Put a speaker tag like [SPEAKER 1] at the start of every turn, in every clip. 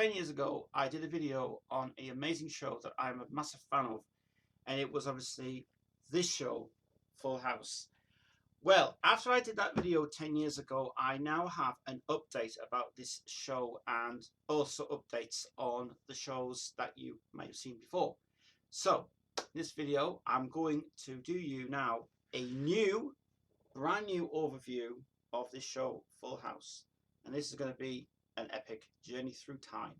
[SPEAKER 1] 10 years ago, I did a video on an amazing show that I'm a massive fan of, and it was obviously this show, Full House. Well, after I did that video 10 years ago, I now have an update about this show and also updates on the shows that you might have seen before. So, in this video, I'm going to do you now a brand new overview of this show, Full House. And this is going to be an epic journey through time.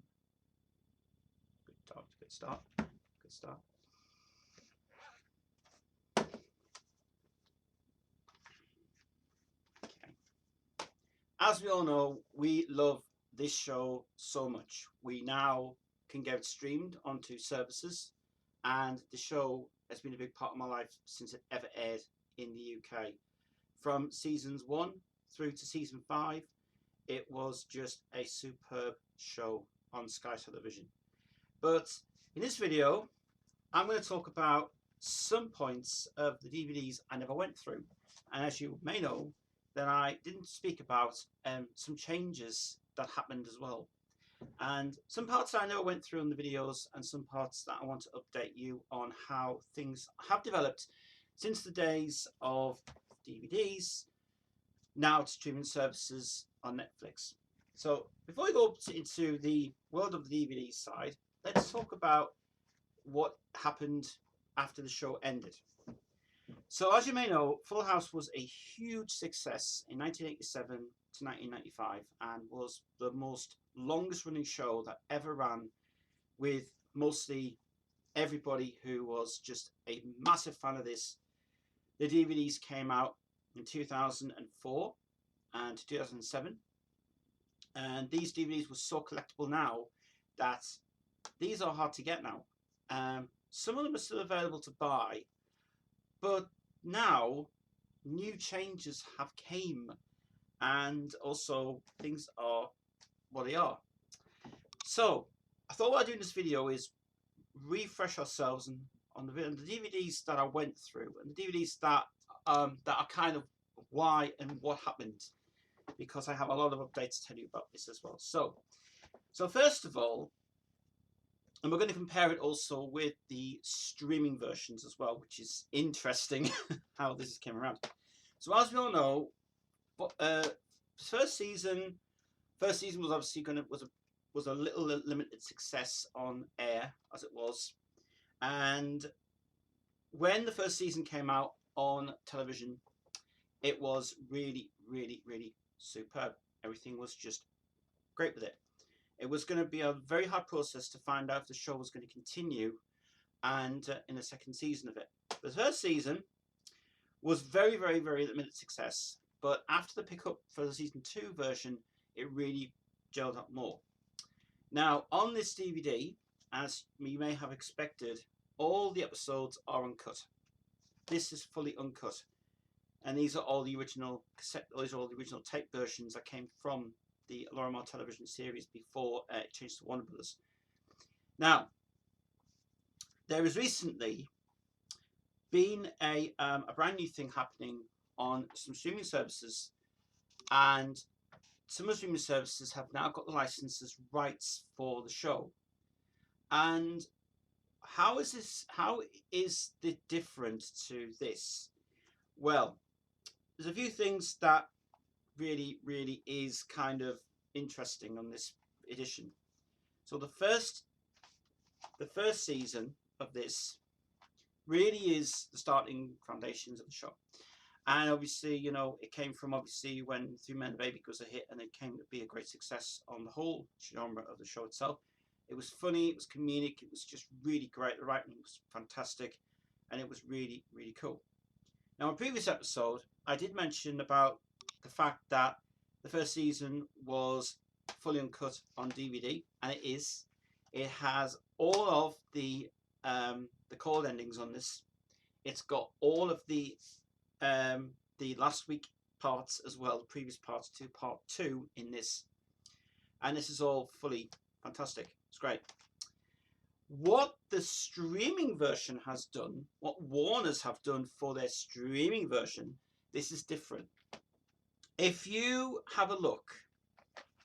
[SPEAKER 1] Good start. Okay. As we all know, we love this show so much. We now can get it streamed onto services, and the show has been a big part of my life since it ever aired in the UK. From seasons 1 through to season 5, it was just a superb show on Sky Television. But in this video, I'm going to talk about some points of the DVDs I never went through. And as you may know, then I didn't speak about some changes that happened as well. And some parts that I never went through in the videos, and some parts that I want to update you on how things have developed since the days of DVDs, now to streaming services on Netflix. So before we go into the world of the DVD side, let's talk about what happened after the show ended. So as you may know, Full House was a huge success in 1987 to 1995 and was the most longest running show that ever ran, with mostly everybody who was just a massive fan of this. The DVDs came out in 2004 and 2007, and these DVDs were so collectible now that these are hard to get now. Some of them are still available to buy, but now new changes have came, and also things are what they are. So I thought what I'd do in this video is refresh ourselves on the DVDs that I went through, and the DVDs that are kind of why and what happened, because I have a lot of updates to tell you about this as well. So first of all, and we're going to compare it also with the streaming versions as well, which is interesting how this came around. So as we all know, first season was obviously was a little limited success on air as it was, and when the first season came out on television, it was really superb. Everything was just great with it. It was going to be a very hard process to find out if the show was going to continue, and in the second season of it. The first season was very limited success, but after the pickup for the season 2 version, it really gelled up more. Now on this DVD, as you may have expected, all the episodes are uncut. This is fully uncut, and these are all the original cassette. These are all the original tape versions that came from the Lorimar television series before it changed to Warner Brothers. Now, there has recently been a brand new thing happening on some streaming services, and some of the streaming services have now got the licenses rights for the show. And how is the different to this? Well, there's a few things that really is kind of interesting on this edition. So the first season of this really is the starting foundations of the show, and obviously, you know, it came from obviously when Three Men and a Baby was a hit, and it came to be a great success on the whole genre of the show itself. It was funny, it was comedic, it was just really great. The writing was fantastic, and it was really cool. Now, in a previous episode, I did mention about the fact that the first season was fully uncut on DVD, and it is. It has all of the chord endings on this. It's got all of the last week parts as well, the previous parts to part 2 in this, and this is all fully fantastic. It's great. What the streaming version has done, what Warners have done for their streaming version, this is different. If you have a look,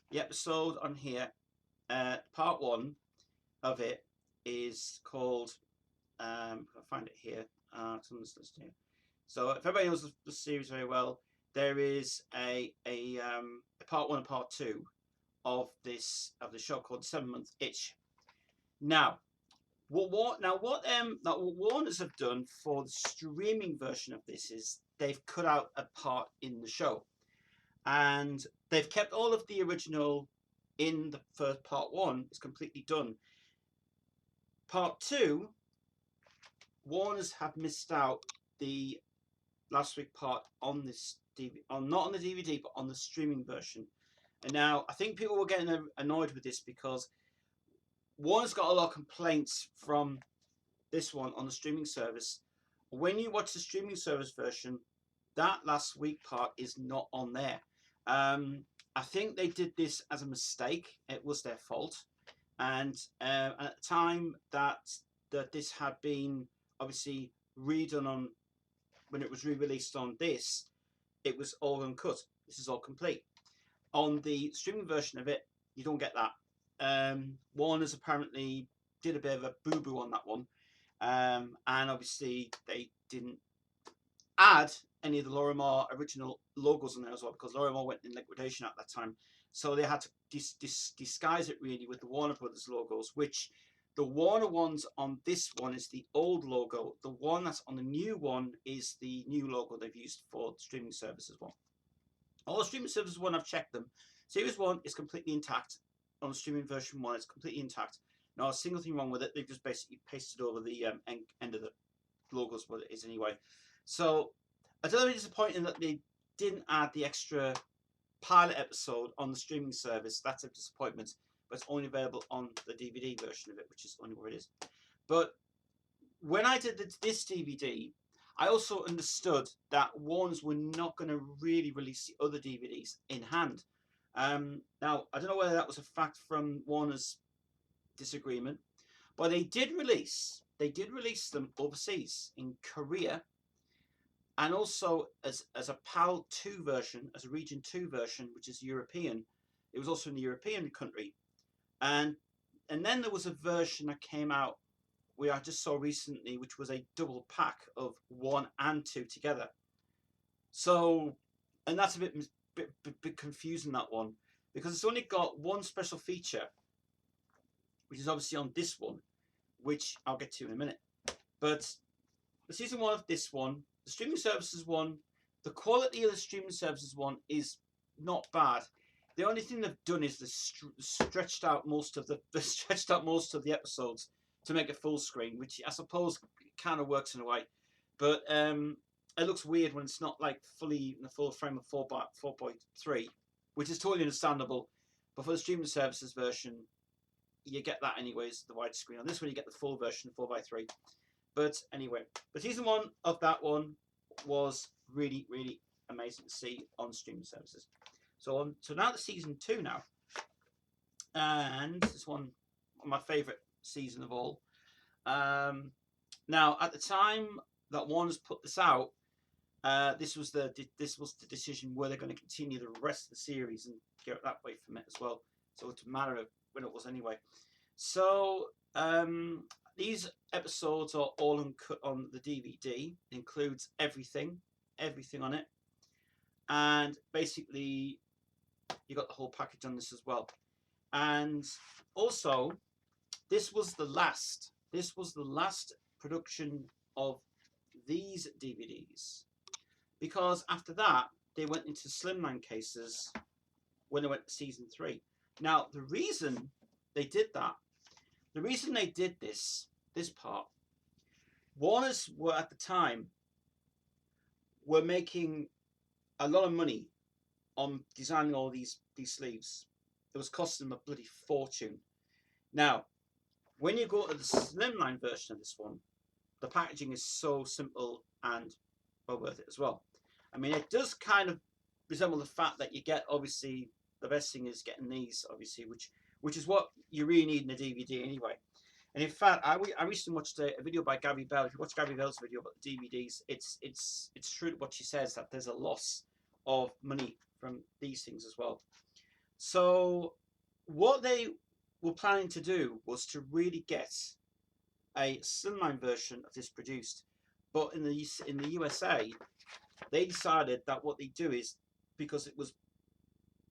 [SPEAKER 1] the episode on here part one of it is called. I'll find it here. It's on this list here. So if everybody knows the series very well, there is a part one and part two of the show called 7 Month Itch. Now, what Warners have done for the streaming version of this is they've cut out a part in the show, and they've kept all of the original in the first part one. It's completely done. Part two, Warners have missed out the last week part on this DVD, not on the DVD, but on the streaming version. And now I think people were getting annoyed with this because Warner's got a lot of complaints from this one on the streaming service. When you watch the streaming service version, that last week part is not on there. I think they did this as a mistake. It was their fault. And at the time that this had been obviously redone on, when it was re-released on this, it was all uncut. This is all complete. On the streaming version of it, you don't get that. Warner's apparently did a bit of a boo-boo on that one. And obviously they didn't add any of the Lorimar original logos on there as well, because Lorimar went in liquidation at that time. So they had to disguise it really with the Warner Brothers logos, which the Warner ones on this one is the old logo. The one that's on the new one is the new logo they've used for the streaming service as well. All the streaming services one, I've checked them. Series 1 is completely intact. On the streaming version 1, it's completely intact. Not a single thing wrong with it. They've just basically pasted over the end of the logos, what it is anyway. So it's a little bit disappointing that they didn't add the extra pilot episode on the streaming service. That's a disappointment. But it's only available on the DVD version of it, which is only where it is. But when I did this DVD, I also understood that Warners were not going to really release the other DVDs in hand. Now, I don't know whether that was a fact from Warner's disagreement, but they did release them overseas in Korea, and also as a PAL 2 version, as a Region 2 version, which is European. It was also in the European country. And then there was a version that came out, we I just saw recently, which was a double pack of 1 and 2 together. So, and that's a bit confusing, that one, because it's only got one special feature, which is obviously on this one, which I'll get to in a minute. But the season 1 of this one, the streaming services one, the quality of the streaming services one is not bad. The only thing they've done is they stretched out most of the episodes to make it full screen, which I suppose kind of works in a way. But it looks weird when it's not like fully in the full frame of 4.3, which is totally understandable. But for the streaming services version, you get that anyways, the widescreen. On this one, you get the full version, 4:3. But anyway, the season 1 of that one was really, really amazing to see on streaming services. So now the season 2 now, and this is one of my favourite season of all. Now, at the time that Warner's put this out, this was the decision where they're going to continue the rest of the series and get that way from it as well. So it's a matter of when it was anyway. So these episodes are all uncut on the DVD. It includes everything on it, and basically you got the whole package on this as well. And also, this was the last production of these DVDs, because after that they went into slimline cases when they went to season 3. Now, the reason they did this part, Warner's were at the time were making a lot of money on designing all these sleeves. It was costing them a bloody fortune. Now, when you go to the slimline version of this one, the packaging is so simple and well worth it as well. I mean, it does kind of resemble the fact that you get, obviously, the best thing is getting these, obviously, which is what you really need in a DVD anyway. And in fact, I recently watched a video by Gabby Bell. If you watch Gabby Bell's video about the DVDs, it's true what she says, that there's a loss of money from these things as well. So what were planning to do was to really get a slimline version of this produced, but in the USA, they decided that what they do is, because it was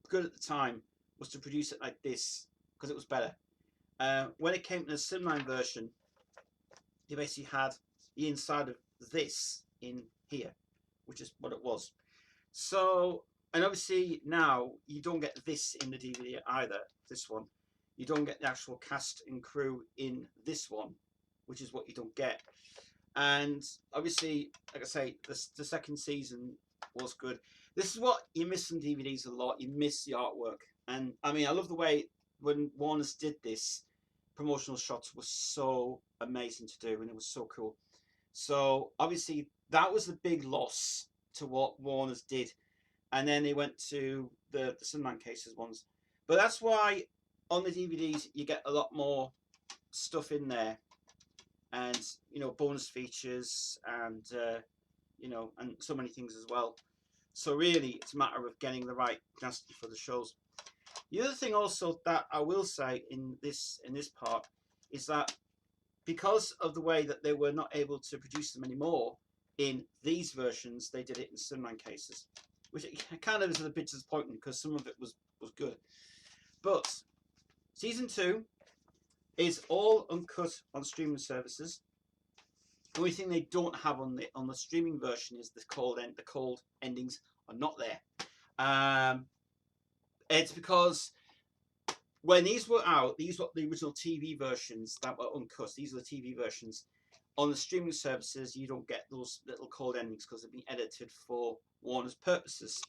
[SPEAKER 1] good at the time, was to produce it like this because it was better. When it came to the slimline version, they basically had the inside of this in here, which is what it was. So, and obviously now you don't get this in the DVD either, this one. You don't get the actual cast and crew in this one, which is what you don't get. And obviously, like I say, the second season was good. This is what you miss on DVDs a lot. You miss the artwork. And I mean, I love the way when Warner's did this, promotional shots were so amazing to do, and it was so cool. So obviously that was the big loss to what Warner's did, and then they went to the Cinnamon Cases ones. But that's why on the DVDs you get a lot more stuff in there, and you know, bonus features, and you know, and so many things as well. So really, it's a matter of getting the right nasty for the shows. The other thing also that I will say in this part is that because of the way that they were not able to produce them anymore in these versions, they did it in Cinnamon Cases, which kind of is a bit disappointing because some of it was good. But season 2 is all uncut on streaming services. The only thing they don't have on the streaming version is the cold endings are not there. It's because when these were out, these were the original TV versions that were uncut. These are the TV versions. On the streaming services, you don't get those little cold endings because they've been edited for Warner's purposes.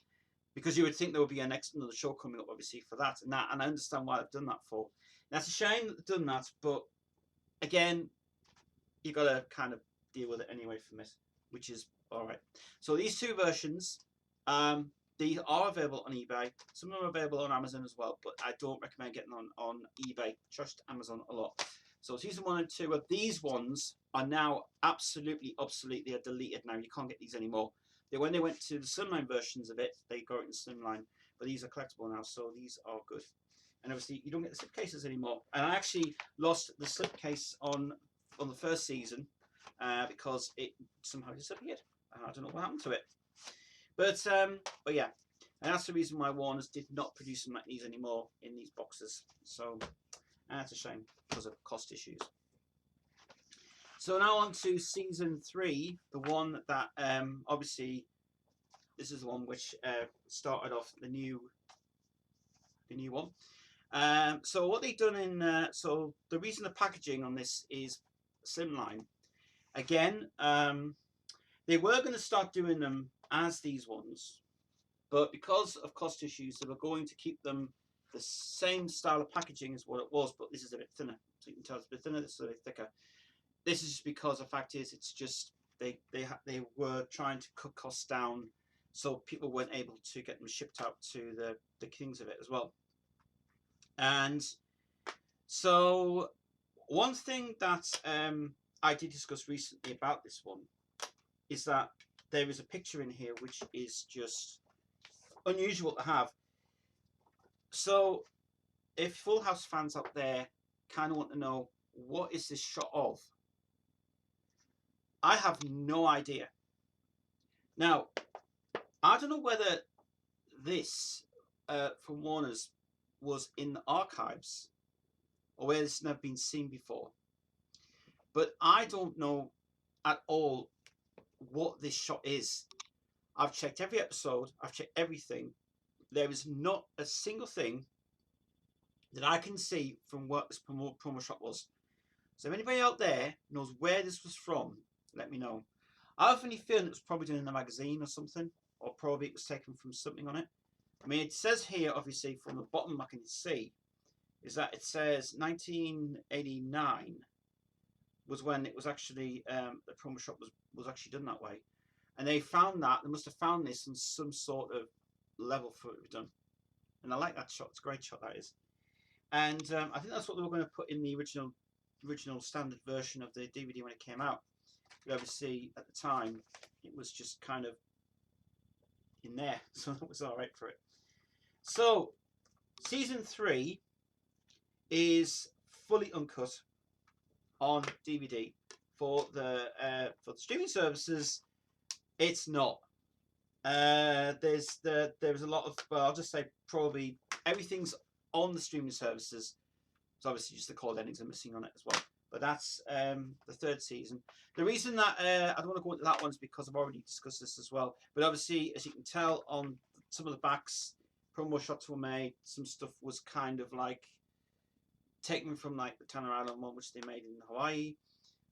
[SPEAKER 1] Because you would think there would be another show coming up, obviously, for that. And I understand why they've done that for. Now, it's a shame that they've done that, but again, you've got to kind of deal with it anyway from it, which is all right. So these two versions, they are available on eBay. Some of them are available on Amazon as well, but I don't recommend getting on eBay. Trust Amazon a lot. So season 1 and 2 of these ones are now absolutely obsolete. They are deleted now. You can't get these anymore. When they went to the slimline versions of it, they got it in slimline, but these are collectible now, so these are good. And obviously, you don't get the slipcases anymore. And I actually lost the slipcase on the first season because it somehow disappeared. I don't know what happened to it. But yeah, and that's the reason why Warner's did not produce them like these anymore in these boxes. So that's a shame because of cost issues. So now on to season 3, the one that obviously this is the one which started off the new one. So what they've done in so the reason the packaging on this is slimline. Again, they were going to start doing them as these ones, but because of cost issues, they were going to keep them the same style of packaging as what it was, but this is a bit thinner. So you can tell it's a bit thinner, this is a bit thicker. This is just because the fact is, it's just they were trying to cut costs down, so people weren't able to get them shipped out to the kings of it as well. And so one thing that I did discuss recently about this one is that there is a picture in here which is just unusual to have. So if Full House fans out there kind of want to know, what is this shot of? I have no idea. Now, I don't know whether this from Warner's was in the archives or whether it's never been seen before. But I don't know at all what this shot is. I've checked every episode, I've checked everything. There is not a single thing that I can see from what this promo shot was. So if anybody out there knows where this was from, let me know. I have any feeling it was probably done in a magazine or something, or probably it was taken from something on it. I mean, it says here, obviously, from the bottom I can see, is that it says 1989 was when it was actually, the promo shot was actually done that way. And they found that, they must have found this in some sort of level for it to be done. And I like that shot, it's a great shot, that is. And I think that's what they were going to put in the original standard version of the DVD when it came out. But obviously, at the time, it was just kind of in there, so that was all right for it. So, season 3 is fully uncut on DVD. For the streaming services, it's not. There's a lot of, well, I'll just say probably everything's on the streaming services. So obviously just the cold endings are missing on it as well. But that's the third season. The reason that I don't want to go into that one is because I've already discussed this as well. But obviously, as you can tell on some of the backs, promo shots were made. Some stuff was kind of like taken from like the Tanner Island one, which they made in Hawaii.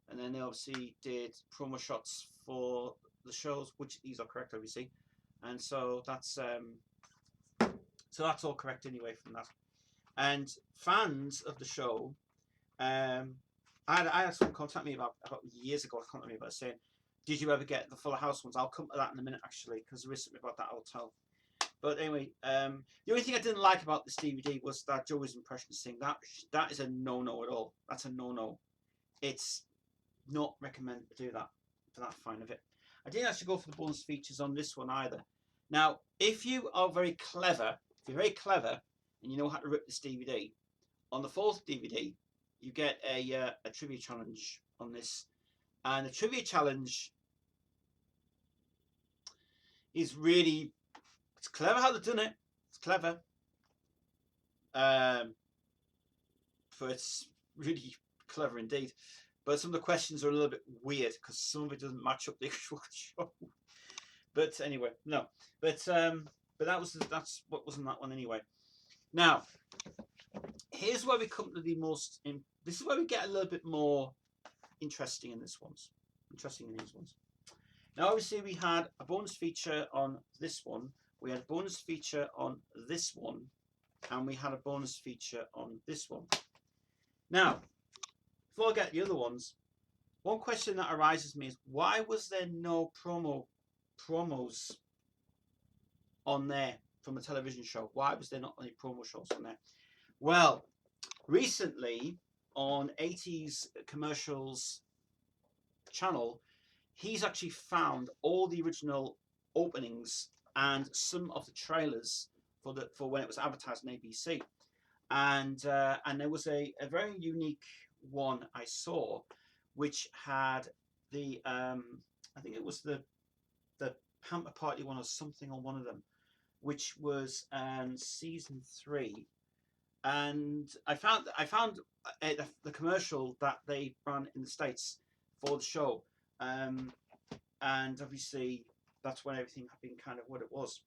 [SPEAKER 1] And then they obviously did promo shots for the shows, which these are correct, obviously. And so that's all correct anyway from that. And fans of the show, I had someone contact me about years ago. Contact me about saying, "Did you ever get the Fuller House ones?" I'll come to that in a minute, actually, because there is something about that I'll tell. But anyway, the only thing I didn't like about this DVD was that Joey's impression thing. That is a no-no at all. That's a no-no. It's not recommended to do that for that fine of it. I didn't actually go for the bonus features on this one either. Now, if you are very clever, and you know how to rip this DVD, on the fourth DVD, you get a trivia challenge on this, and the trivia challenge is really, it's clever how they've done it. It's clever, but it's really clever indeed. But some of the questions are a little bit weird because some of it doesn't match up the actual show. But anyway, no. But that's what was in that one anyway. Now, here's where we come to the most. This is where we get a little bit more interesting in these ones. Now, obviously, we had a bonus feature on this one. We had a bonus feature on this one, and we had a bonus feature on this one. Now, before I get the other ones, one question that arises me is, why was there no promos on there from a television show? Why was there not any promo shows on there? Well, recently on 80s Commercials channel, he's actually found all the original openings and some of the trailers for when it was advertised on ABC, and there was a very unique one I saw, which had the I think it was the Pamper Party one or something on one of them, which was season 3, and I found the commercial that they ran in the States for the show, and obviously that's when everything had been kind of what it was.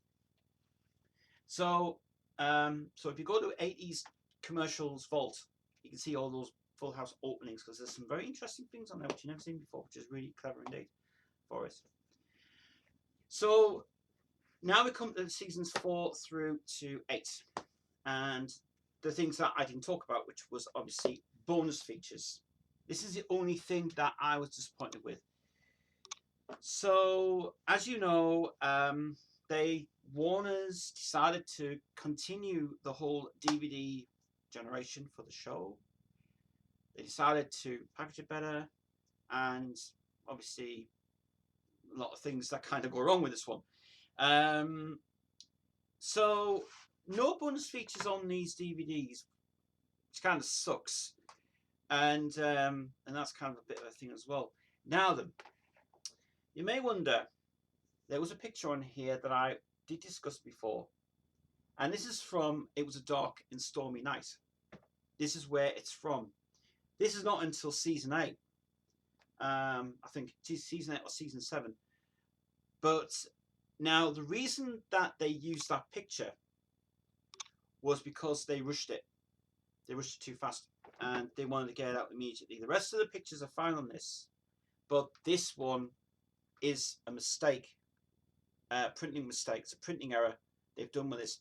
[SPEAKER 1] So so if you go to 80s Commercials Vault, you can see all those Full House openings, because there's some very interesting things on there which you've never seen before, which is really clever indeed for it. So now we come to seasons 4 through to 8, and the things that I didn't talk about, which was obviously bonus features. This is the only thing that I was disappointed with. So, as you know, Warner's decided to continue the whole DVD generation for the show. They decided to package it better, and obviously a lot of things that kind of go wrong with this one. So no bonus features on these DVDs, which kind of sucks, and that's kind of a bit of a thing as well. Now then, you may wonder, there was a picture on here that I did discuss before, and this is from It Was a Dark and Stormy Night. This is where it's from. This is not until season 8. I think season 8 or season 7. But now the reason that they used that picture was because they rushed it. They rushed it too fast, and they wanted to get it out immediately. The rest of the pictures are fine on this, but this one is a mistake, printing mistake. It's a printing error they've done with this.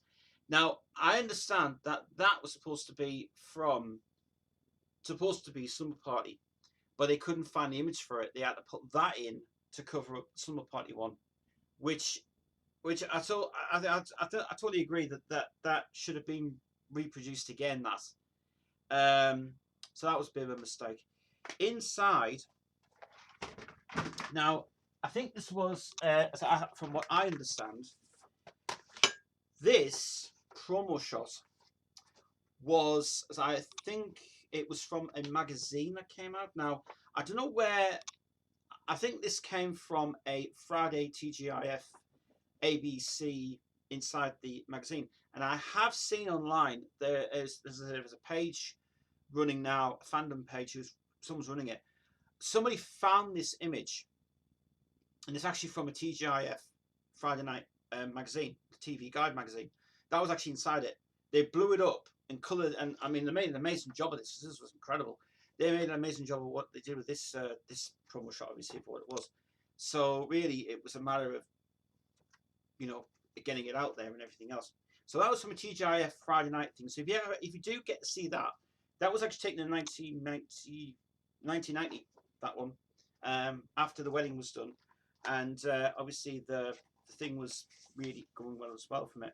[SPEAKER 1] Now, I understand that that was supposed to be Slumber Party, but they couldn't find the image for it. They had to put that in to cover up Slumber Party one, which I totally agree that should have been reproduced again. So that was a bit of a mistake. Inside, now I think this was from what I understand, this promo shot was, I think it was from a magazine that came out. Now, I don't know where, I think this came from a Friday TGIF ABC inside the magazine. And I have seen online there's a page running now, a fandom page, someone's running it. Somebody found this image, and it's actually from a TGIF Friday night magazine, TV Guide magazine. That was actually inside it. They blew it up and coloured, and I mean, they made an amazing job of this. This was incredible. They made an amazing job of what they did with this this promo shot, obviously, for what it was. So really, it was a matter of, you know, getting it out there and everything else. So that was from a TGIF Friday night thing. So if you do get to see that, that was actually taken in 1990, that one, after the wedding was done, and obviously the thing was really going well as well from it.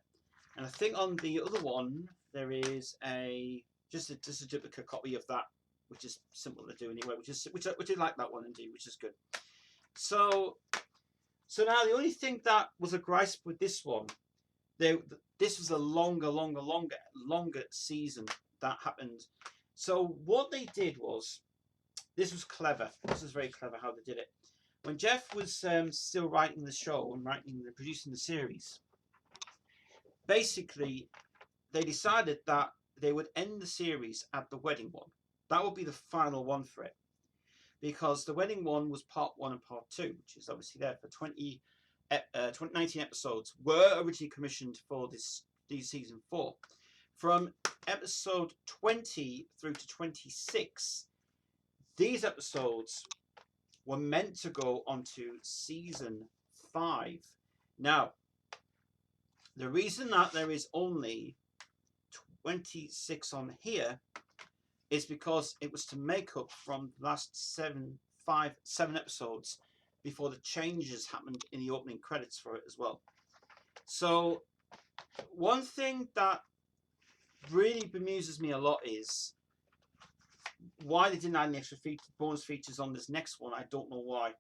[SPEAKER 1] And I think on the other one there is just a duplicate copy of that, which is simple to do anyway, which I like that one indeed, which is good. So now the only thing that was a gripe with this one, this was a longer season that happened. So what they did was, this was clever. This is very clever how they did it. When Jeff was still writing the show and producing the series, basically they decided that they would end the series at the wedding one. That would be the final one for it, because the wedding one was part 1 and part 2, which is obviously there for 19 episodes, were originally commissioned for this season 4. From episode 20 through to 26, these episodes were meant to go onto season 5. Now, the reason that there is only 26 on here is because it was to make up from the last 7 episodes before the changes happened in the opening credits for it as well. So one thing that really bemuses me a lot is why they didn't add any extra bonus features on this next one. I don't know why,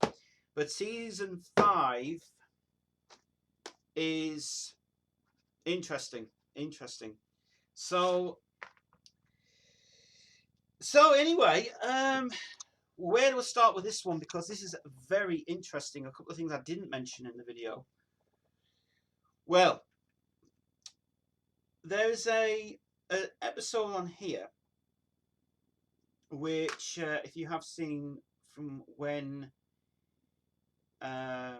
[SPEAKER 1] but season 5 is interesting. So anyway, where do I start with this one? Because this is very interesting. A couple of things I didn't mention in the video. Well, there's an episode on here which, if you have seen from when, let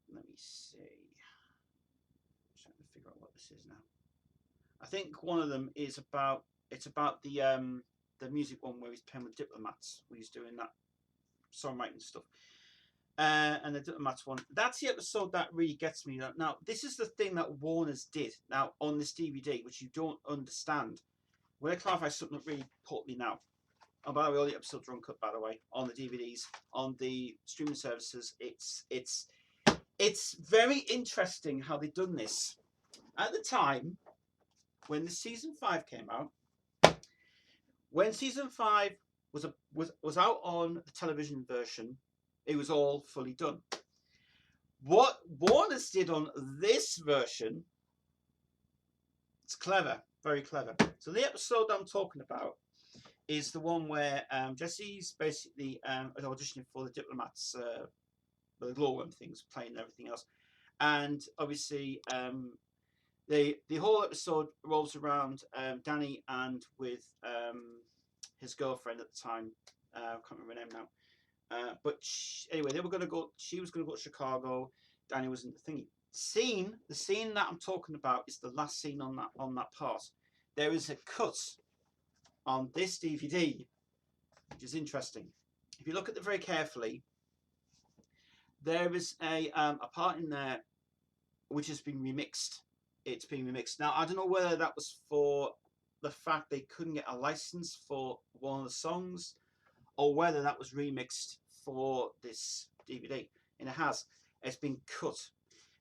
[SPEAKER 1] me see. I'm trying to figure out what this is now. I think one of them is about, it's about the music one where he's playing with Diplomats, where he's doing that songwriting stuff. And the Diplomats one, that's the episode that really gets me. Now, this is the thing that Warner's did now on this DVD, which you don't understand. When I clarify something that really caught me now. Oh, by the way, all the episodes are uncut, by the way, on the DVDs, on the streaming services. It's very interesting how they've done this. At the time, when the season 5 came out, when season 5 was out on the television version, it was all fully done. What Warner's did on this version, it's clever, very clever. So the episode I'm talking about is the one where Jesse's basically auditioning for the Diplomats, the glowworm things, playing and everything else, and obviously the whole episode revolves around Danny and with his girlfriend at the time. I can't remember her name now. But anyway, they were going to go. She was going to go to Chicago. Danny was in the thingy. The scene that I'm talking about is the last scene on that part. There is a cut on this DVD, which is interesting. If you look at it very carefully, there is a part in there which has been remixed. It's been remixed. Now, I don't know whether that was for the fact they couldn't get a license for one of the songs, or whether that was remixed for this DVD. And it's been cut.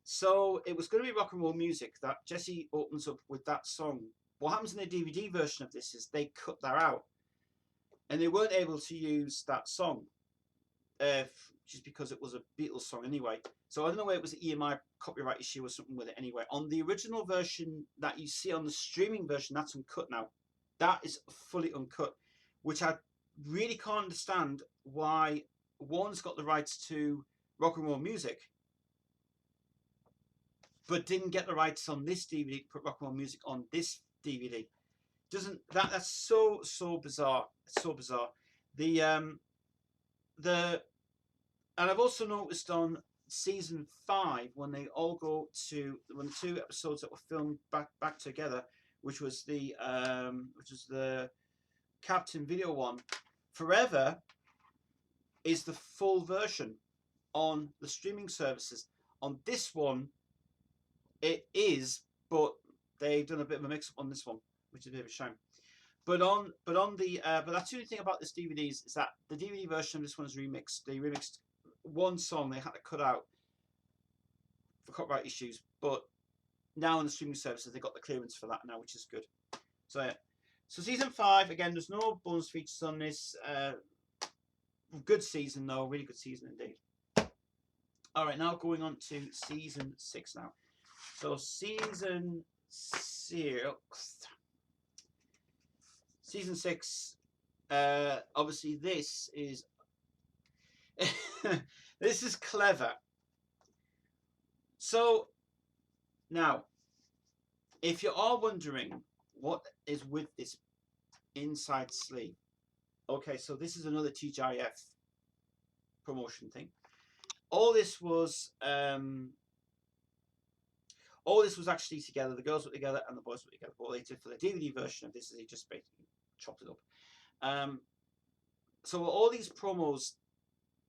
[SPEAKER 1] So it was going to be rock and roll music that Jesse opens up with that song. What happens in the DVD version of this is they cut that out, and they weren't able to use that song, just because it was a Beatles song anyway. So I don't know whether it was an EMI copyright issue or something with it anyway. On the original version that you see on the streaming version, that's uncut now. That is fully uncut, which I really can't understand why one's got the rights to rock and roll music, but didn't get the rights on this DVD to put rock and roll music on this DVD. Doesn't that's so bizarre? It's so bizarre. The and I've also noticed on season 5 when they all go to when the 2 episodes that were filmed back together, which was the Captain Video one. Forever is the full version on the streaming services. On this one, it is, but they've done a bit of a mix-up on this one, which is a bit of a shame. But that's the only thing about this DVD is that the DVD version of this one is remixed. They remixed one song they had to cut out for copyright issues, but now on the streaming services they got the clearance for that now, which is good. So yeah. So season 5 again. There's no bonus features on this. Good season though, really good season indeed. All right, now going on to season 6 now. So season 6. Obviously, this is this is clever. So now, if you are wondering what is with this inside sleeve, okay, so this is another TGIF promotion thing. All this was actually together. The girls were together and the boys were together. But what they did for the DVD version of this is they just basically chopped it up. So all these promos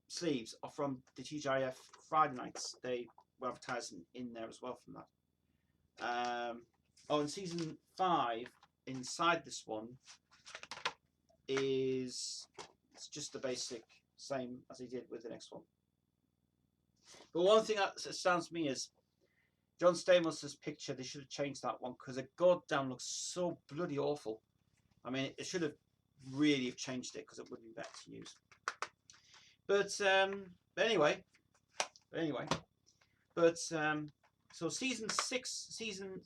[SPEAKER 1] sleeves are from the TGIF Friday nights. They were advertising in there as well from that. In season 5, inside this one it's just the basic same as they did with the next one. But one thing that stands to me is John Stamos' picture. They should have changed that one because it goddamn looks so bloody awful. I mean, it should have really have changed it because it would be better to use. But anyway. So season 6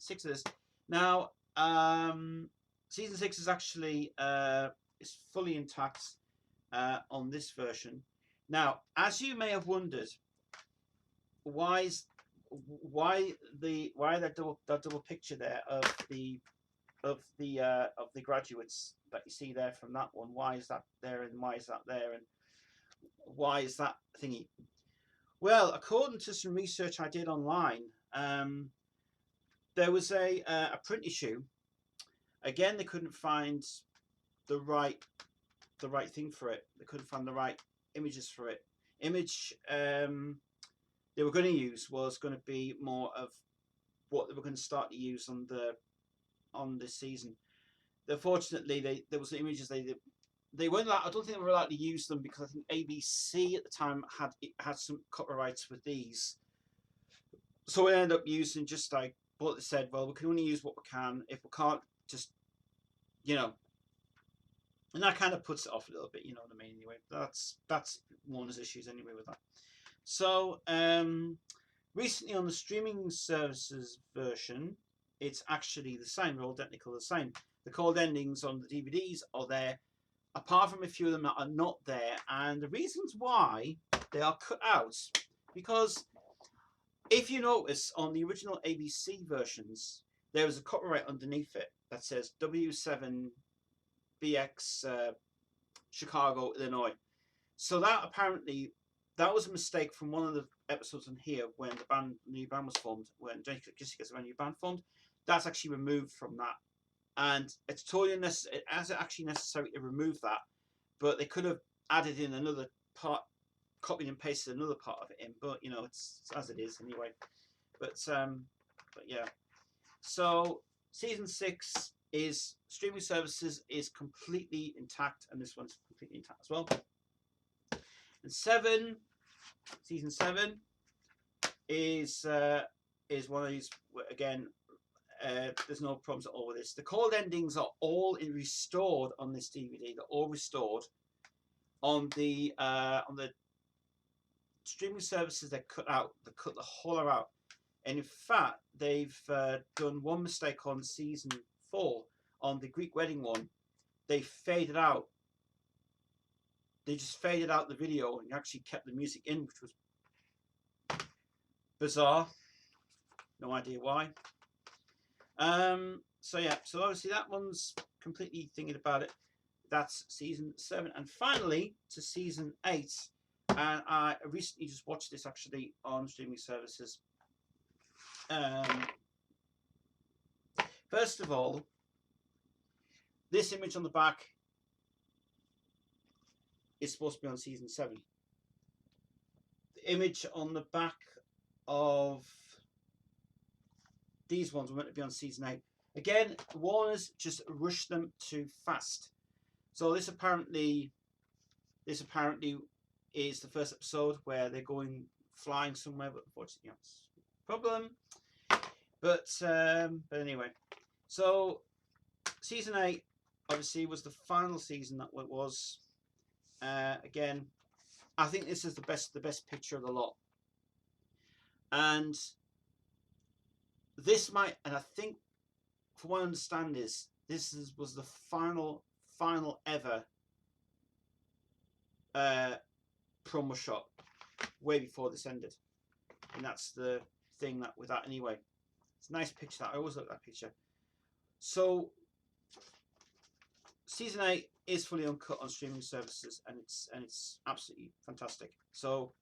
[SPEAKER 1] of this. Now, season 6 is actually is fully intact on this version. Now, as you may have wondered, why that double picture there of the graduates that you see there from that one? Why is that there and why is that there and why is that thingy? Well, according to some research I did online, there was a print issue. Again, they couldn't find the right thing for it. They couldn't find the right images for it. Image they were going to use was going to be more of what they were going to start to use on this season. Unfortunately, there was the images they weren't allowed, I don't think they were allowed to use them because I think ABC at the time had some copyrights with these. So we ended up using just like what they said. Well, we can only use what we can. If we can't, just and that kind of puts it off a little bit. You know what I mean? Anyway, that's Warner's issues anyway with that. So recently on the streaming services version, it's actually the same. They're all technically the same. The cold endings on the DVDs are there, apart from a few of them that are not there. And the reasons why they are cut out, because if you notice on the original ABC versions, there was a copyright underneath it that says W7BX Chicago, Illinois. So that apparently that was a mistake from one of the episodes on here when the new band was formed, when Jesse gets a new band formed. That's actually removed from that, and it's totally unnecessary. It isn't actually necessary to remove that, but they could have added in another part, copied and pasted another part of it in. But you know, it's as it is anyway. But yeah. So season 6 is streaming services is completely intact, and this one's completely intact as well. And season 7 is one of these again. There's no problems at all with this. The cold endings are all restored on this DVD. They're all restored on the streaming services. They cut the whole lot out. And in fact, they've done one mistake on season 4. on the Greek wedding one, they faded out. They just faded out the video and actually kept the music in, which was bizarre. No idea why. So yeah, so obviously that one's completely thinking about it. That's season 7, and finally to season 8. And I recently just watched this actually on streaming services. First of all, this image on the back is supposed to be on season 7. The image on the back of these ones were meant to be on season 8. Again, Warner's just rushed them too fast. So this apparently is the first episode where they're going flying somewhere, but unfortunately that's a problem. But anyway, so season 8 obviously was the final season that it was. Again, I think this is the best picture of the lot, and this might, and I think from what I understand is was the final ever promo shot way before this ended, and that's the thing that with that anyway. It's a nice picture. That I always look at that picture. So season 8 is fully uncut on streaming services, and it's absolutely fantastic. So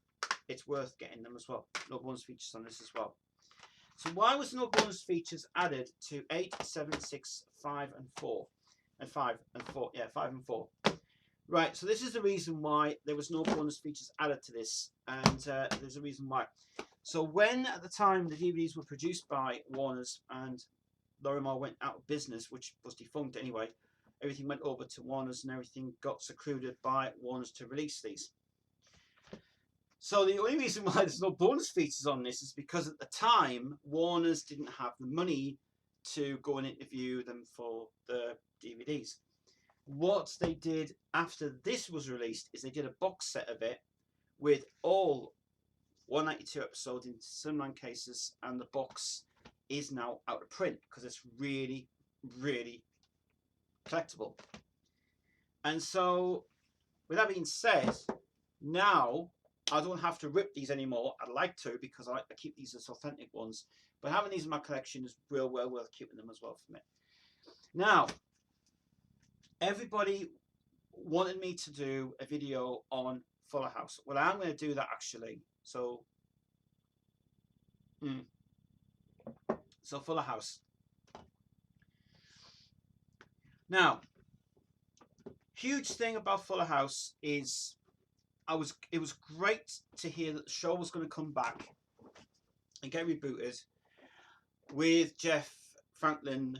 [SPEAKER 1] it's worth getting them as well. No bonus features on this as well. So why was no bonus features added to 8, 7, 6, 5, and 4, and 5 and 4? Yeah, 5 and 4. Right. So this is the reason why there was no bonus features added to this, and there's a reason why. So when at the time the DVDs were produced by Warner's and Lorimar went out of business, which was defunct anyway, everything went over to Warner's and everything got secluded by Warner's to release these. So the only reason why there's no bonus features on this is because at the time Warner's didn't have the money to go and interview them for the DVDs. What they did after this was released is they did a box set of it with all 192 episodes in some cases, and the box is now out of print because it's really, really collectible. And so with that being said, now I don't have to rip these anymore. I'd like to, because I keep these as authentic ones, but having these in my collection is well worth keeping them as well for me. Now, everybody wanted me to do a video on Fuller House. Well, I'm going to do that actually. So Fuller House. Now, huge thing about Fuller House is it was great to hear that the show was going to come back and get rebooted with Jeff Franklin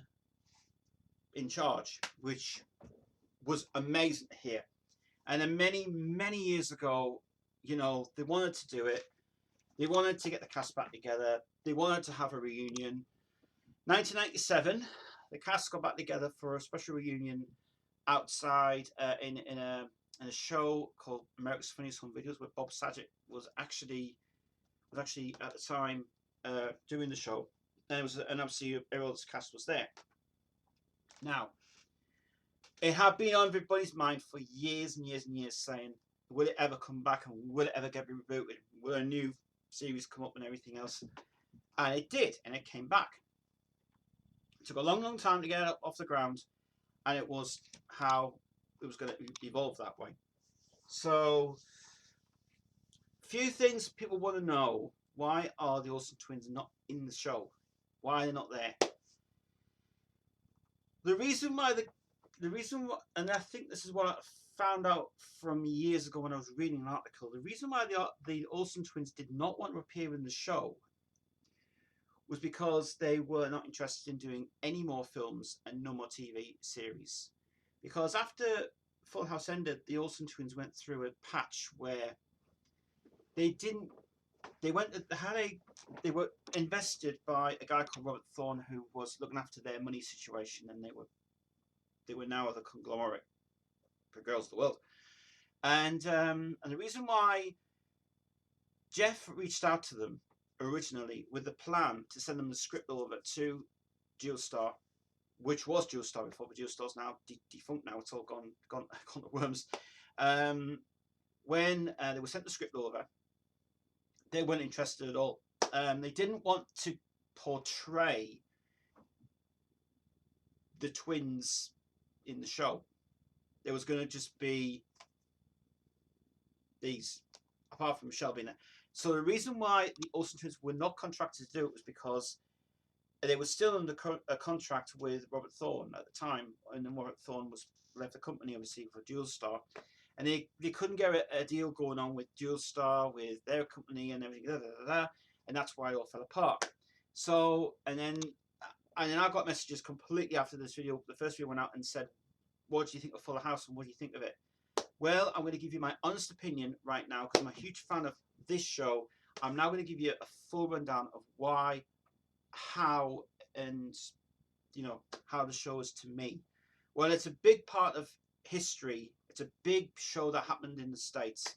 [SPEAKER 1] in charge, which was amazing to hear. And then many years ago, you know, they wanted to do it. They wanted to get the cast back together. They wanted to have a reunion. 1997, the cast got back together for a special reunion outside in a show called America's Funniest Home Videos, where Bob Saget was actually at the time doing the show, and obviously everyone's cast was there. Now, it had been on everybody's mind for years and years and years, saying, will it ever come back, and will it ever get rebooted? Will a new series come up and everything else? And it did, and it came back. It took a long time to get it off the ground, and it was how it was going to evolve that way. So, few things people want to know. Why are the Olsen twins not in the show? Why are they not there? The reason why and I think this is what I found out from years ago when I was reading an article. The reason why the Olsen twins did not want to appear in the show was because they were not interested in doing any more films and no more TV series. Because after Full House ended, the Olsen twins went through a patch where they were invested by a guy called Robert Thorne, who was looking after their money situation, and they were now the conglomerate for Girls of the World. And the reason why Jeff reached out to them originally with the plan to send them the script over to Geostar which was Dual Star before, but Dual Star's now defunct now. It's all gone to worms. When they were sent the script over, they weren't interested at all. They didn't want to portray the twins in the show. There was going to just be these, apart from Michelle being there. So the reason why the Olsen twins were not contracted to do it was because they were still under a contract with Robert Thorne at the time, and then Robert Thorne was left the company obviously for Dual Star, and they couldn't get a deal going on with Dual Star with their company and everything, and that's why it all fell apart. So and then I got messages completely after this video. The first video went out and said, "What do you think of Fuller House and what do you think of it?" Well, I'm going to give you my honest opinion right now because I'm a huge fan of this show. I'm now going to give you a full rundown of why, how, and how the show is to me. Well, it's a big part of history. It's a big show that happened in the States.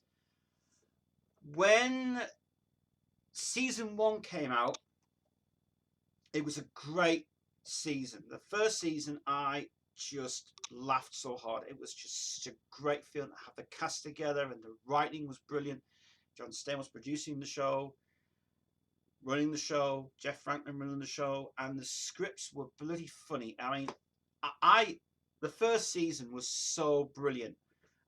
[SPEAKER 1] When season 1 came out, it was a great season. The first season, I just laughed so hard. It was just such a great feeling to have the cast together, and the writing was brilliant. John Stamos was producing the show, running the show, Jeff Franklin running the show, and the scripts were bloody funny. I mean, the first season was so brilliant.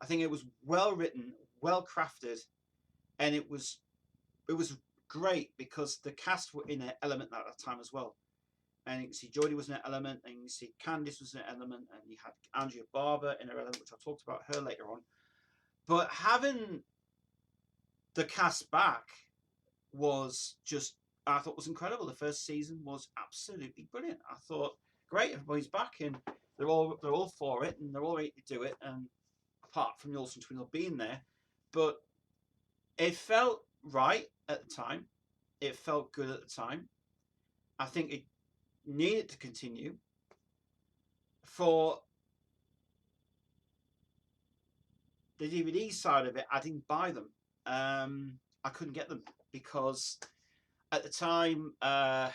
[SPEAKER 1] I think it was well written, well crafted, and it was great because the cast were in an element at that time as well. And you can see Jodie was in an element, and you can see Candice was in an element, and you had Andrea Barber in her element, which I'll talk about her later on. But having the cast back was just, I thought, was incredible. The first season was absolutely brilliant. I thought, great, everybody's back, and they're all for it, and they're all ready to do it. And apart from the Olsen twins being there, but it felt right at the time. It felt good at the time. I think it needed to continue. For the DVD side of it, I didn't buy them. I couldn't get them because at the time I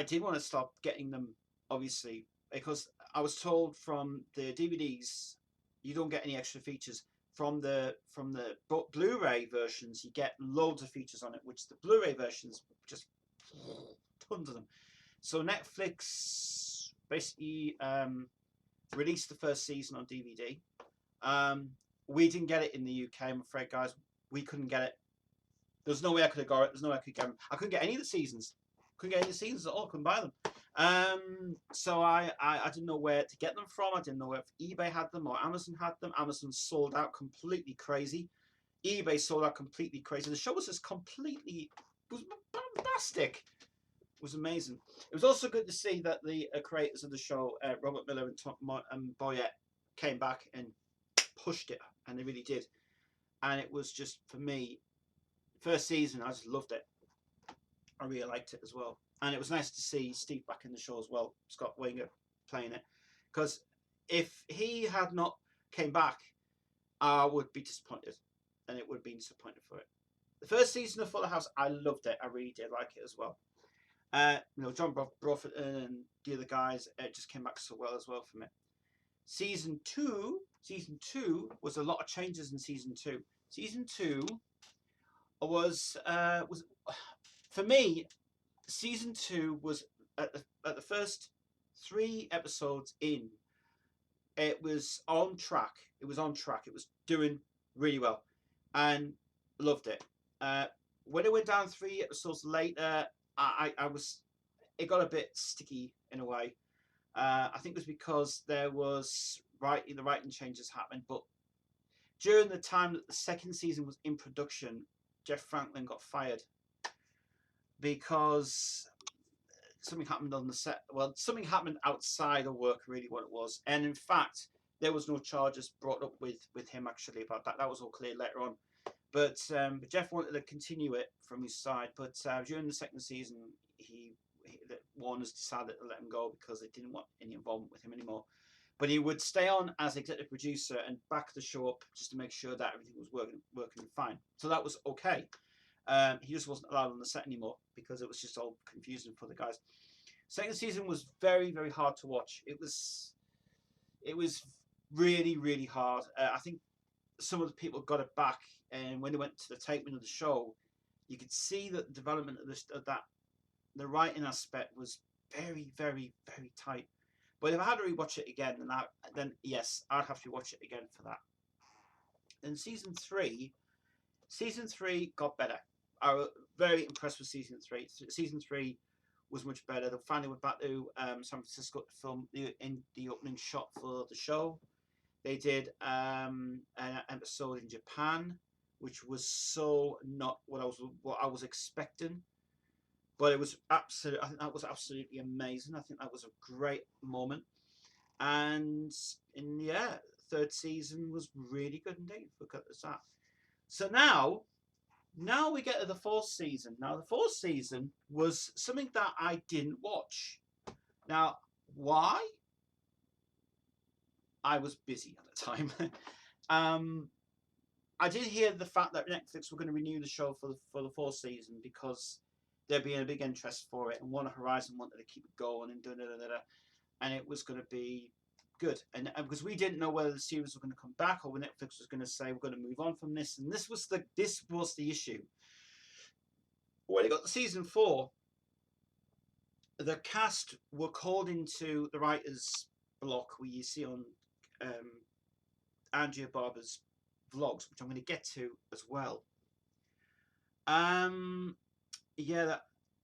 [SPEAKER 1] did want to stop getting them, obviously, because I was told from the DVDs you don't get any extra features. From the Blu-ray versions, you get loads of features on it, which the Blu-ray versions just tons of them. So Netflix basically released the first season on DVD. We didn't get it in the UK, I'm afraid, guys. We couldn't get it. There's no way I could have got it. There's no way I could get them. I couldn't get any of the seasons. Couldn't get any of the seasons at all. Couldn't buy them. So I didn't know where to get them from. I didn't know if eBay had them or Amazon had them. Amazon sold out completely crazy. eBay sold out completely crazy. The show was just completely, it was bombastic. It was amazing. It was also good to see that the creators of the show, Robert Miller and Tom Boyette, came back and pushed it, and they really did. And it was just, for me, first season, I just loved it. I really liked it as well. And it was nice to see Steve back in the show as well, Scott Weinger playing it. Because if he had not came back, I would be disappointed. And it would have been disappointed for it. The first season of Fuller House, I loved it. I really did like it as well. John Brofferton and the other guys, it just came back so well as well from it. Season 2 was a lot of changes in season 2. Season 2 was for me, season 2 was at the first 3 episodes in, it was on track. It was doing really well, and loved it. When it went down 3 episodes later, it got a bit sticky in a way. I think it was because there was the writing changes happened, but during the time that the second season was in production, Jeff Franklin got fired because something happened on the set. Well, something happened outside of work, really, what it was. And in fact, there was no charges brought up with him actually about that. That was all clear later on. But Jeff wanted to continue it from his side. But during the second season, Warner's decided to let him go because they didn't want any involvement with him anymore. But he would stay on as executive producer and back the show up just to make sure that everything was working fine. So that was okay. He just wasn't allowed on the set anymore because it was just all confusing for the guys. Second season was very, very hard to watch. It was really, really hard. I think some of the people got it back, and when they went to the taping of the show, you could see that the development of that the writing aspect was very, very, very tight. But if I had to rewatch it again, then yes, I'd have to watch it again for that. Then season three got better. I was very impressed with season three. Season three was much better. They finally went back to San Francisco to film the opening shot for the show. They did an episode in Japan, which was so not what I was expecting, but it was absolutely. I think that was absolutely amazing. I think that was a great moment, and yeah, third season was really good indeed. Look at that. So now we get to the fourth season. Now the fourth season was something that I didn't watch. Now why? I was busy at the time. I did hear the fact that Netflix were going to renew the show for the fourth season because there being a big interest for it, and Warner Horizon wanted to keep it going and and it was going to be good. And because we didn't know whether the series was going to come back or Netflix was going to say we're going to move on from this, and this was the issue. When it got to season 4, the cast were called into the writers' block where you see on Andrea Barber's vlogs, which I'm going to get to as well. That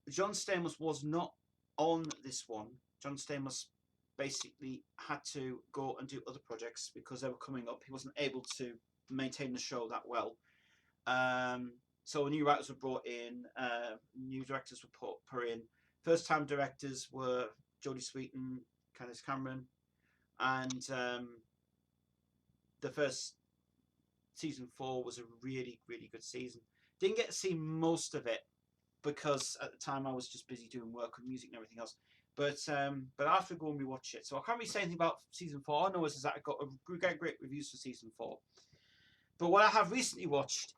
[SPEAKER 1] John Stamos was not on this one. John Stamos basically had to go and do other projects because they were coming up. He wasn't able to maintain the show that well. So new writers were brought in, new directors were put in. First-time directors were Jodie Sweetin, Candice Cameron, and the first season 4 was a really, really good season. Didn't get to see most of it because at the time I was just busy doing work and music and everything else. But I have to go and rewatch it. So I can't really say anything about season 4. All I know is that I got great reviews for season 4. But what I have recently watched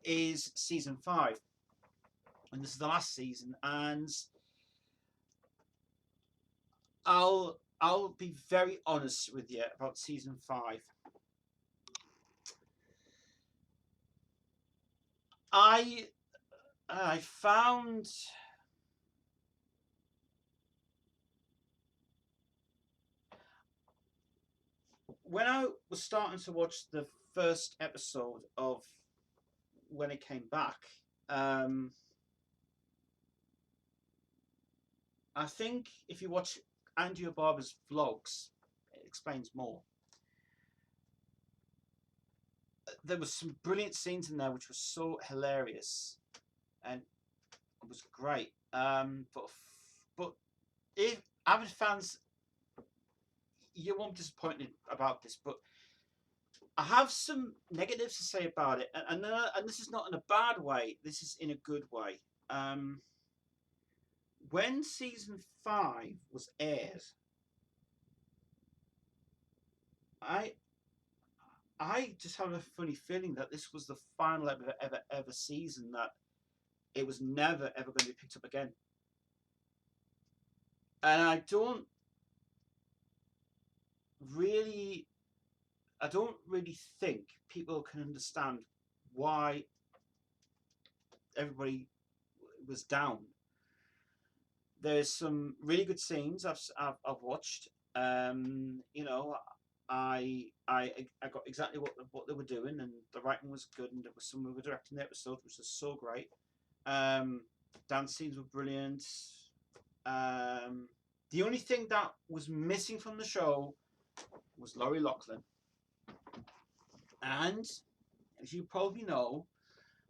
[SPEAKER 1] is season 5. And this is the last season. And I'll be very honest with you about season 5. I found when I was starting to watch the first episode of when it came back, I think if you watch Andrea Barber's vlogs, it explains more. There was some brilliant scenes in there which were so hilarious, and it was great. But if avid fans, you won't be disappointed about this, but I have some negatives to say about it, and this is not in a bad way. This is in a good way. When season 5 was aired, I just have a funny feeling that this was the final ever season, that it was never ever going to be picked up again. And I don't really think people can understand why everybody was down. There's some really good scenes I've watched. You know, I got exactly what they were doing, and the writing was good, and there was some who were directing the episode, which was so great. Dance scenes were brilliant. The only thing that was missing from the show was Lori Loughlin, and as you probably know,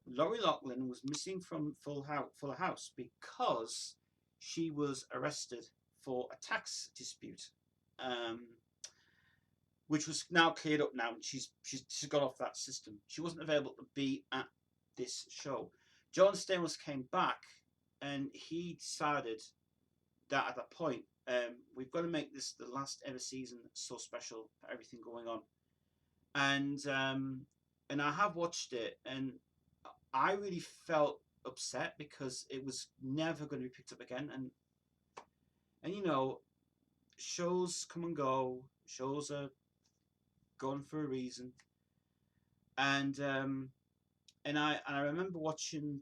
[SPEAKER 1] Lori Loughlin was missing from Full House because she was arrested for a tax dispute, which was now cleared up now, and she's got off that system. She wasn't available to be at this show. John Stamos came back, and he decided that at that point, we've got to make this the last ever season so special for everything going on. And I have watched it, and I really felt upset because it was never going to be picked up again. And shows come and go. Shows are gone for a reason. And I remember watching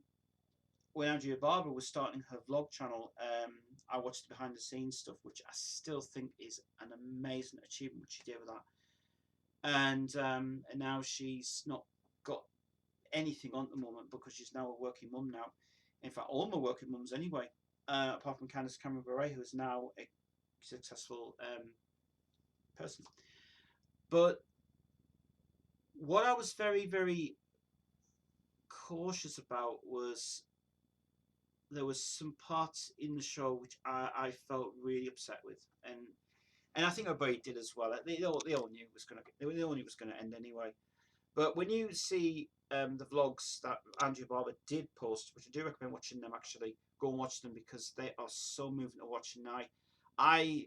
[SPEAKER 1] when Andrea Barber was starting her vlog channel. I watched the behind the scenes stuff, which I still think is an amazing achievement what she did with that. And now she's not got anything on at the moment because she's now a working mum now. In fact, all my working mums anyway, apart from Candice Cameron Bure, who is now a successful person. But what I was very, very cautious about was there was some parts in the show which I felt really upset with, and I think everybody did as well. They all knew it was gonna end anyway. But when you see the vlogs that Andrea Barber did post, which I do recommend watching them, actually go and watch them because they are so moving to watch. And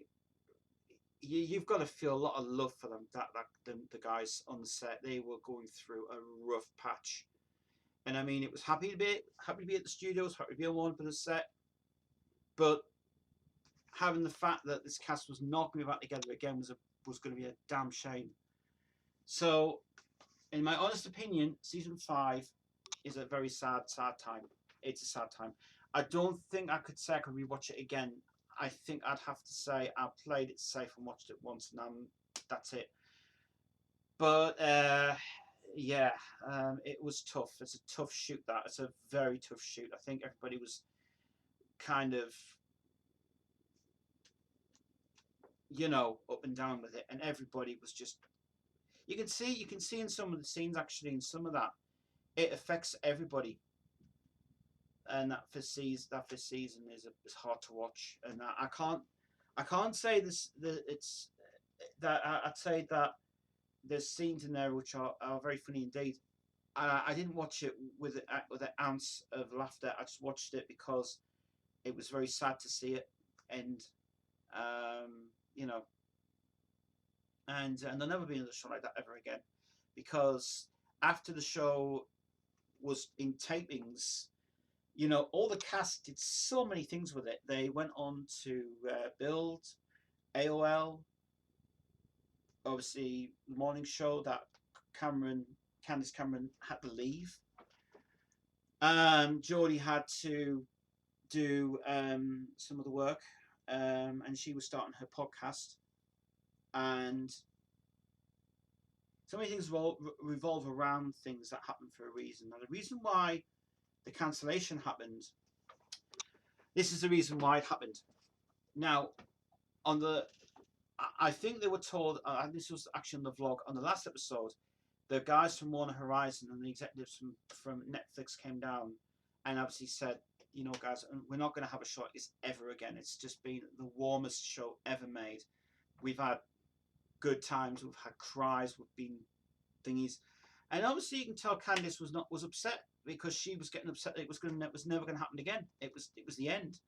[SPEAKER 1] you've got to feel a lot of love for them. The guys on the set, they were going through a rough patch, and I mean, it was happy to be at the studios, happy to be on Warner Brothers set, but having the fact that this cast was not going to be back together again was going to be a damn shame. So, in my honest opinion, season 5 is a very sad time. It's a sad time. I don't think I could say I could rewatch it again. I think I'd have to say I played it safe and watched it once, and that's it. But yeah, it was tough. It's a tough shoot. It's a very tough shoot. I think everybody was kind of, up and down with it, and everybody was just. You can see in some of the scenes, actually, in some of that, it affects everybody. And that first season is hard to watch, and I can't say this that it's that I'd say that there's scenes in there which are very funny indeed. I didn't watch it with an ounce of laughter. I just watched it because it was very sad to see it end. You know, and there'll never be another show like that ever again, because after the show was in tapings, all the cast did so many things with it. They went on to build AOL, obviously the morning show that Candice Cameron had to leave. Geordie had to do some of the work, and she was starting her podcast, and so many things revolve around things that happen for a reason. Now, the reason why the cancellation happened, this is the reason why it happened. Now, I think they were told, and this was actually on the vlog, on the last episode, the guys from Warner Horizon and the executives from Netflix came down and obviously said, guys, we're not going to have a show like this ever again. It's just been the warmest show ever made. We've had good times, we've had cries, we've been thingies. And obviously you can tell Candice was upset, because she was getting upset that it was never going to happen again. It was the end.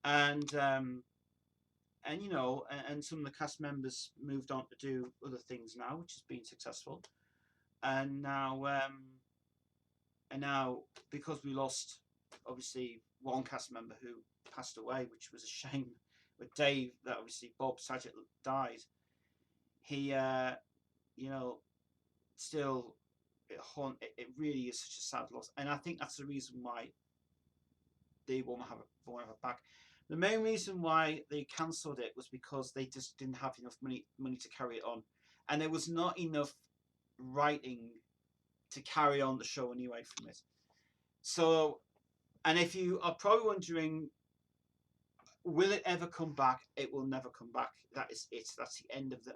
[SPEAKER 1] And some of the cast members moved on to do other things now, which has been successful. And now because we lost obviously one cast member who passed away, which was a shame, with Dave, that obviously Bob Saget died. He still it really is such a sad loss, and I think that's the reason why they won't have it back. The main reason why they cancelled it was because they just didn't have enough money to carry it on, and there was not enough writing to carry on the show anyway from it. So, and if you are probably wondering, will it ever come back? It will never come back. That is it. That's the end of it.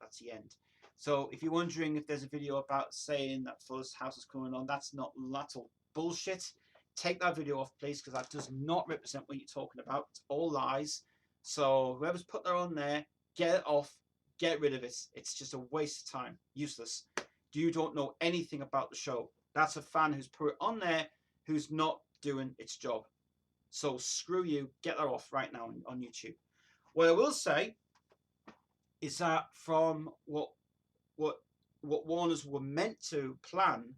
[SPEAKER 1] That's the end. So if you're wondering if there's a video about saying that Full's House is coming on, that's all bullshit. Take that video off, please, because that does not represent what you're talking about. It's all lies. So whoever's put that on there, get it off, get rid of it. It's just a waste of time. Useless. You don't know anything about the show. That's a fan who's put it on there who's not doing its job. So screw you, get that off right now on YouTube. What I will say is that from what Warners were meant to plan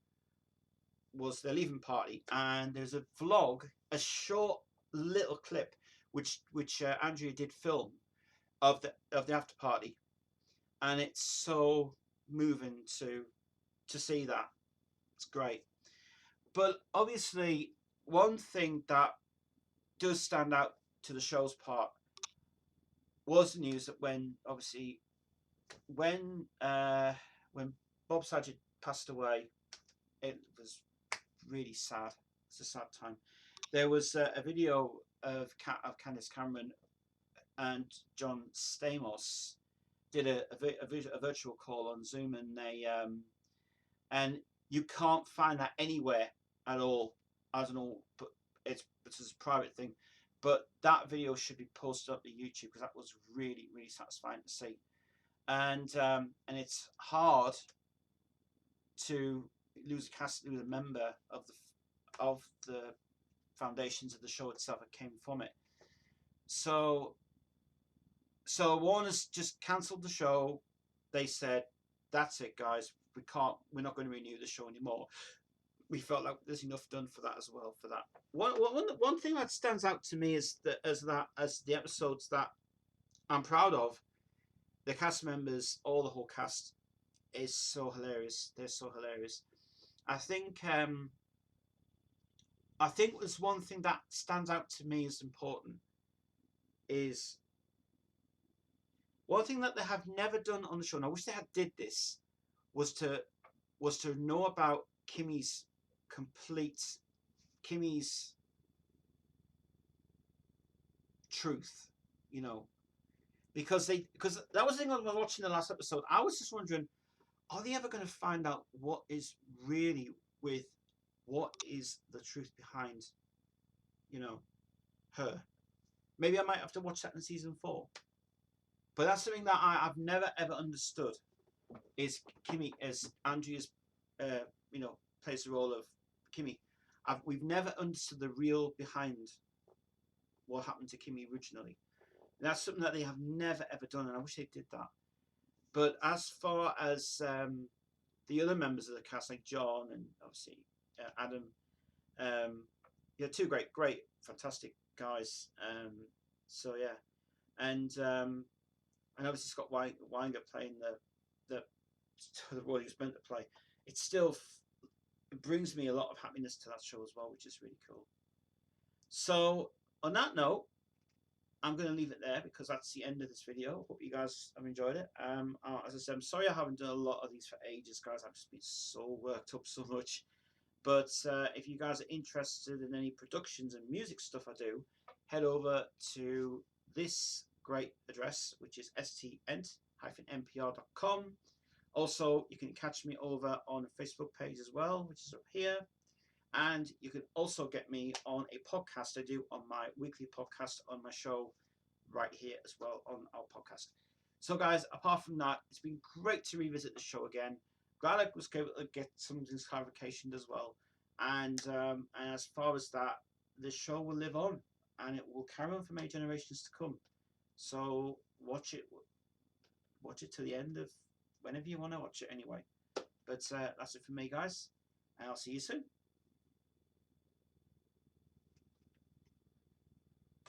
[SPEAKER 1] was their leaving party, and there's a vlog, a short little clip, which Andrea did film of the after party, and it's so moving to see that. It's great. But obviously, one thing that does stand out to the show's part was the news that when Bob Saget passed away, it was really sad. It's a sad time. There was a video of Candace Cameron and John Stamos did a virtual call on Zoom, and you can't find that anywhere at all. I don't know, but it's a private thing. But that video should be posted up to YouTube because that was really, really satisfying to see. And it's hard to lose a member of the foundations of the show itself that came from it. So Warner's just cancelled the show. They said, "That's it, guys. We're not going to renew the show anymore." We felt like there's enough done for that as well. For that, one thing that stands out to me is that as the episodes that I'm proud of, the cast members, the whole cast is so hilarious. They're so hilarious. I think there's one thing that stands out to me as important is one thing that they have never done on the show, and I wish they had did this, was to know about Kimmy's truth, you know, because that was the thing I was watching the last episode. I was just wondering, are they ever going to find out what is the truth behind, you know, her? Maybe I might have to watch that in season 4. But that's something that I've never ever understood. Is Kimmy, as Andrea's, plays the role of Kimmy. We've never understood the real behind what happened to Kimmy originally. And that's something that they have never ever done, and I wish they did that. But as far as the other members of the cast, like John and obviously Adam, two great, fantastic guys. So yeah, and obviously Scott Weinger playing the role he was meant to play. It still brings me a lot of happiness to that show as well, which is really cool. So on that note, I'm going to leave it there because that's the end of this video. Hope you guys have enjoyed it. As I said, I'm sorry I haven't done a lot of these for ages, guys. I've just been so worked up so much. But if you guys are interested in any productions and music stuff I do, head over to this great address, which is stent-npr.com. Also, you can catch me over on a Facebook page as well, which is up here. And you can also get me on a podcast I do on my weekly podcast on my show right here as well on our podcast. So guys, apart from that, it's been great to revisit the show again. Glad I was able to get some of this clarification as well. And as far as that, the show will live on and it will carry on for many generations to come. So watch it to the end of whenever you want to watch it anyway. But that's it for me, guys. And I'll see you soon.